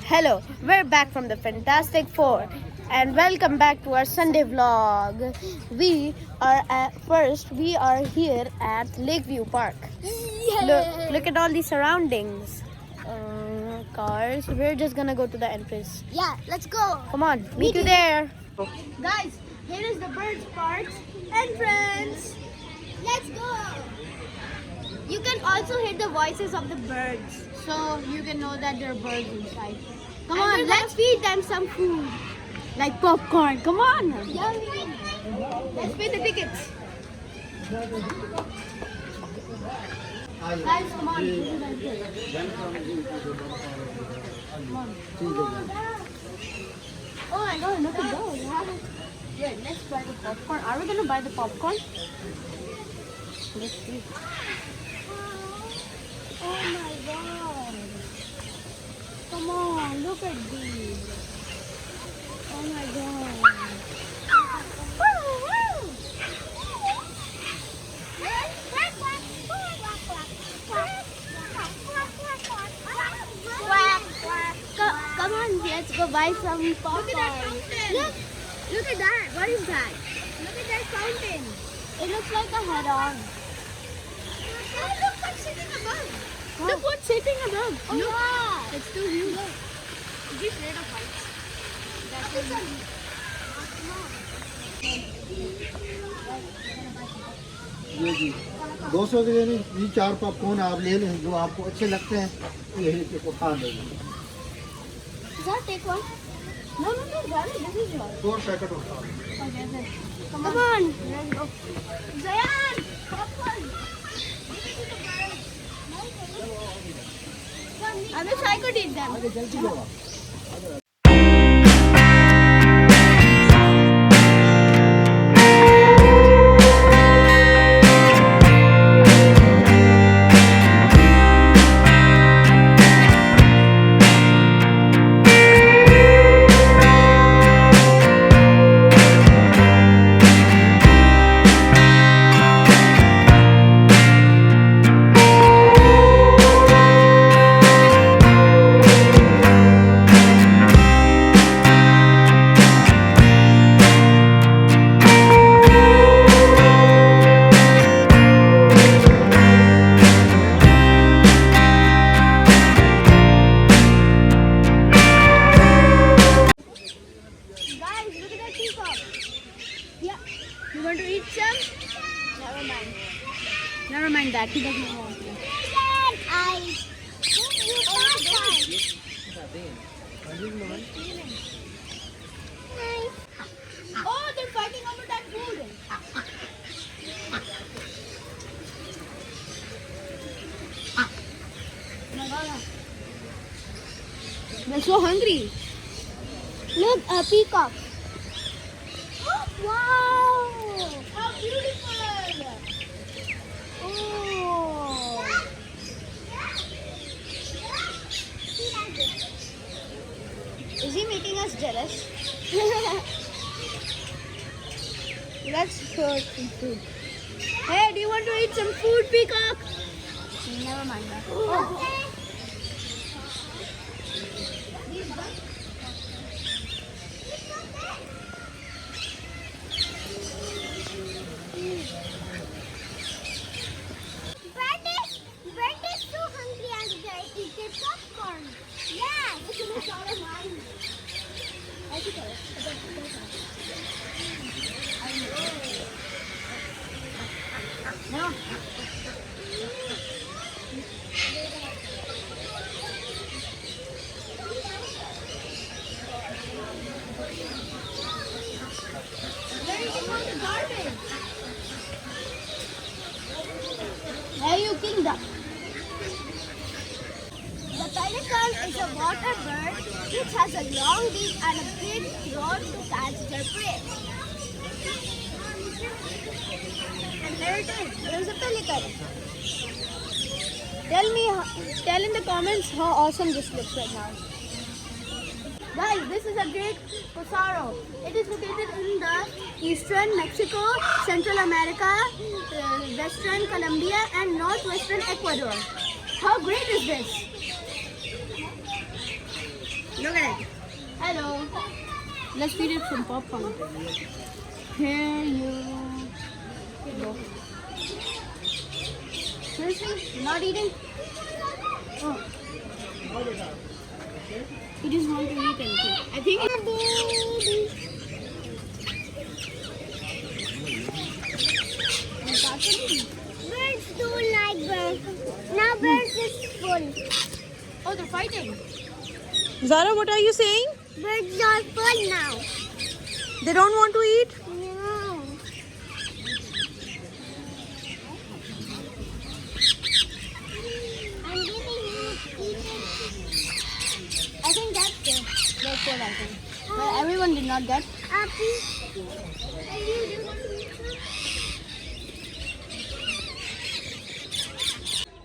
Hello, we're back from the Fantastic Four and welcome back to our Sunday vlog. We are here at Lakeview Park. Look at all the surroundings. Cars. We're just gonna go to the entrance. Yeah, let's go. Come on, meet you there. Guys, here is the Birds Park's entrance. Let's go. You can also hear the voices of the birds, so you can know that there are birds inside. Come on, let's feed them some food. Like popcorn. Come on. Yummy. Let's pay the tickets. Guys, come on. Oh my god, look at those. Wait, let's buy the popcorn. Are we gonna buy the popcorn? Let's see. Oh my god. Come on, look at these. Oh my god. Come on, let's go buy some popcorn. Look at that fountain. Look at that. What is that? Look at that fountain. It looks like a head-on. Oh, look what's sitting above. Huh? Look what's sitting above. Oh, look. yeah. It's too huge. Is he afraid of heights? That's ये जी 200 के लिए ये 4 popcorn आप ले लें जो आपको अच्छे लगते हैं यही को खा लेंगे। Zara, take one. No, Zara, this is yours. 4 packet होता है। Okay. Come on. Let's go. Zayan, popcorn. I wish I could eat them. आगे जल्दी लो। You want to eat some? Never mind that. He doesn't want to. Oh, they're fighting over that food. They're so hungry. Look, a peacock. Wow! How beautiful! Oh! Is he making us jealous? Let's show some food. Hey, do you want to eat some food, peacock? Never mind that. Oh. Brent is so hungry and they eat popcorn. Yeah, this is all of mine. I think No. They're eating all the garbage. Hey, you king duck. The pelican is a water bird which has a long beak and a big throat to catch their prey. And there it is. There's a pelican. Tell in the comments how awesome this looks right now. Guys, this is a great posaro. It is located in the eastern Mexico, Central America, western Colombia and northwestern Ecuador. How great is this? Look at it. Hello. Let's feed it some popcorn. Here you go. Seriously? You're not eating? Oh. He just wants to eat anything. I think Birds don't like birds. Now birds is full. oh, they're fighting. Zara, what are you saying? Birds are full now. They don't want to eat? No. I'm giving you eat I think that's it. That's it, I think. But everyone did not get.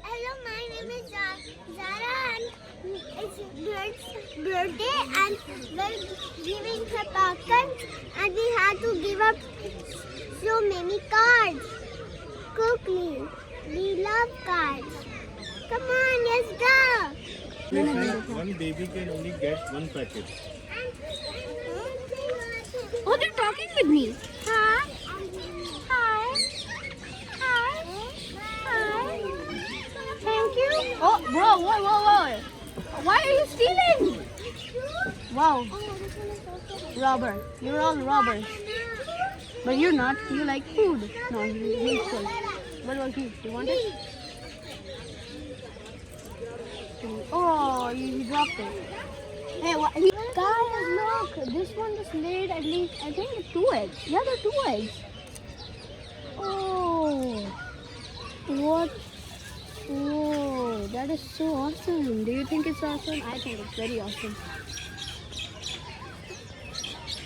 Hello, my name is Zara and it's Bird's birthday and we're giving her popcorn and we had to give up so many cards. Quickly, we love cards. Come on, let's go. One baby can only get one packet. Oh, they're talking with me. Hi. Hi. Hi. Hi. Thank you. Oh, bro, whoa. Why are you stealing? Wow, robber. You're all robbers. But you're not. You like food. No, he's full. What about you? You want it? Oh, you dropped it. Hey, what? Guys, look. This one just laid at least, I think, 2 eggs. Yeah, they're 2 eggs. Oh, what? Oh, that is so awesome. Do you think it's awesome? I think it's very awesome.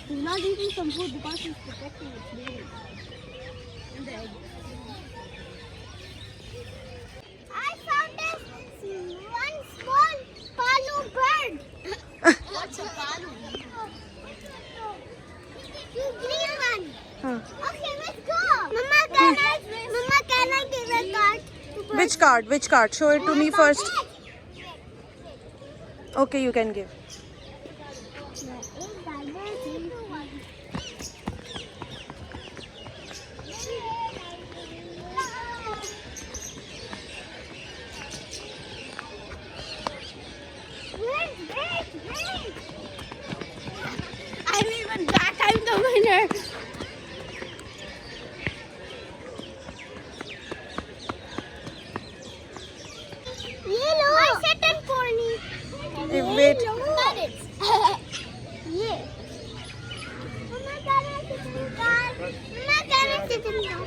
He's not eating some food because he's protecting its baby. And the egg. I found this one small palu bird. What's a palu? The green one. Huh. Okay, let's go. Mama, can I give a card to bird? Which card? Which card? Show it to me first. Okay, you can give. I didn't even that I'm the winner. Yellow. I said them pony. Hey, wait. Got it. Yeah. Mama, can I sit in the car? Mama, can I sit in the car?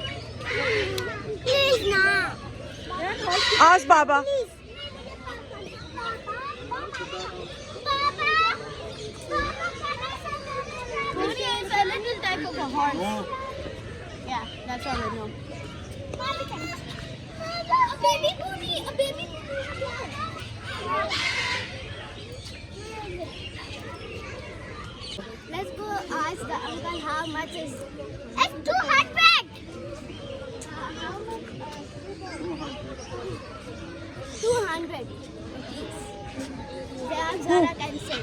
Please, now. Ask Baba. Please. Pony is a little type of a horse. Yeah, that's all I know. A baby pony. A baby pony. Let's go ask the uncle how much is. It's 200. 200. There, Zara can say.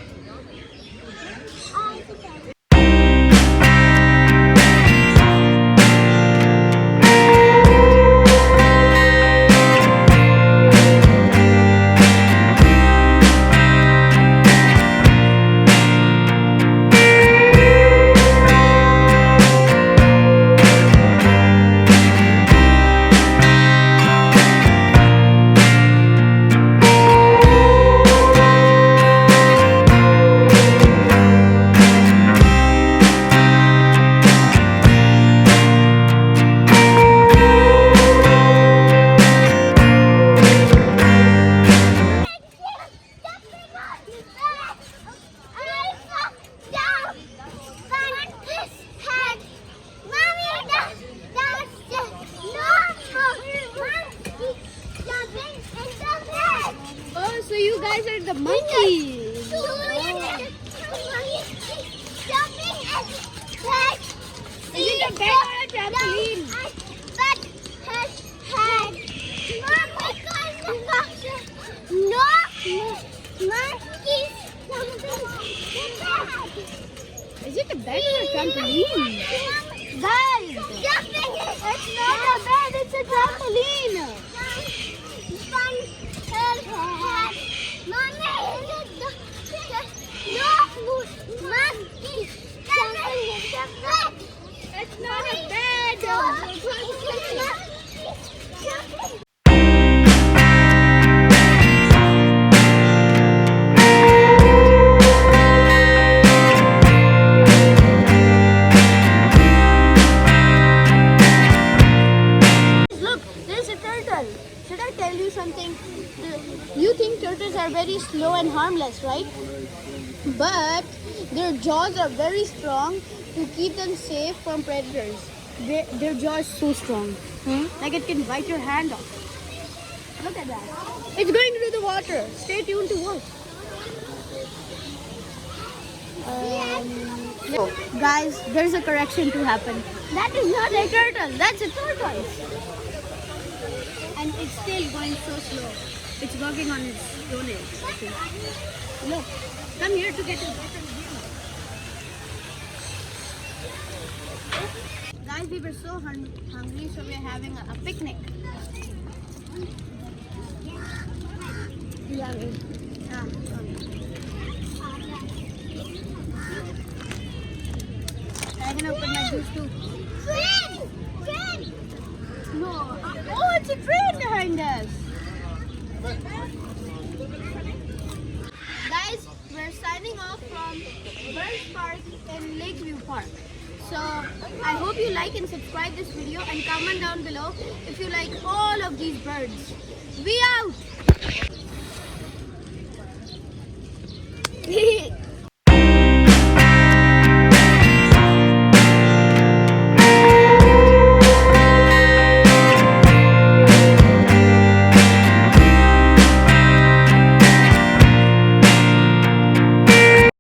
Is it a bed or a trampoline? Guys! It's not a bed, it's a trampoline! It's not a bed! Look, there's a turtle. Should I tell you something? You think turtles are very slow and harmless, right? But their jaws are very strong to keep them safe from predators. Their jaw is so strong. Like it can bite your hand off. Look at that. It's going into the water. Stay tuned to watch. Guys, there's a correction to happen. That is not a turtle. That's a tortoise. And it's still going so slow. It's working on its toenails, I think. Look, come here to get a better view. Guys, we were so hungry, so we're having a picnic. Yummy. I'm gonna open my juice too. Train! No. Oh, it's a train behind us. Guys, we're signing off from Birds Park in Lakeview Park. So I hope you like and subscribe this video and comment down below if you like all of these birds. We out!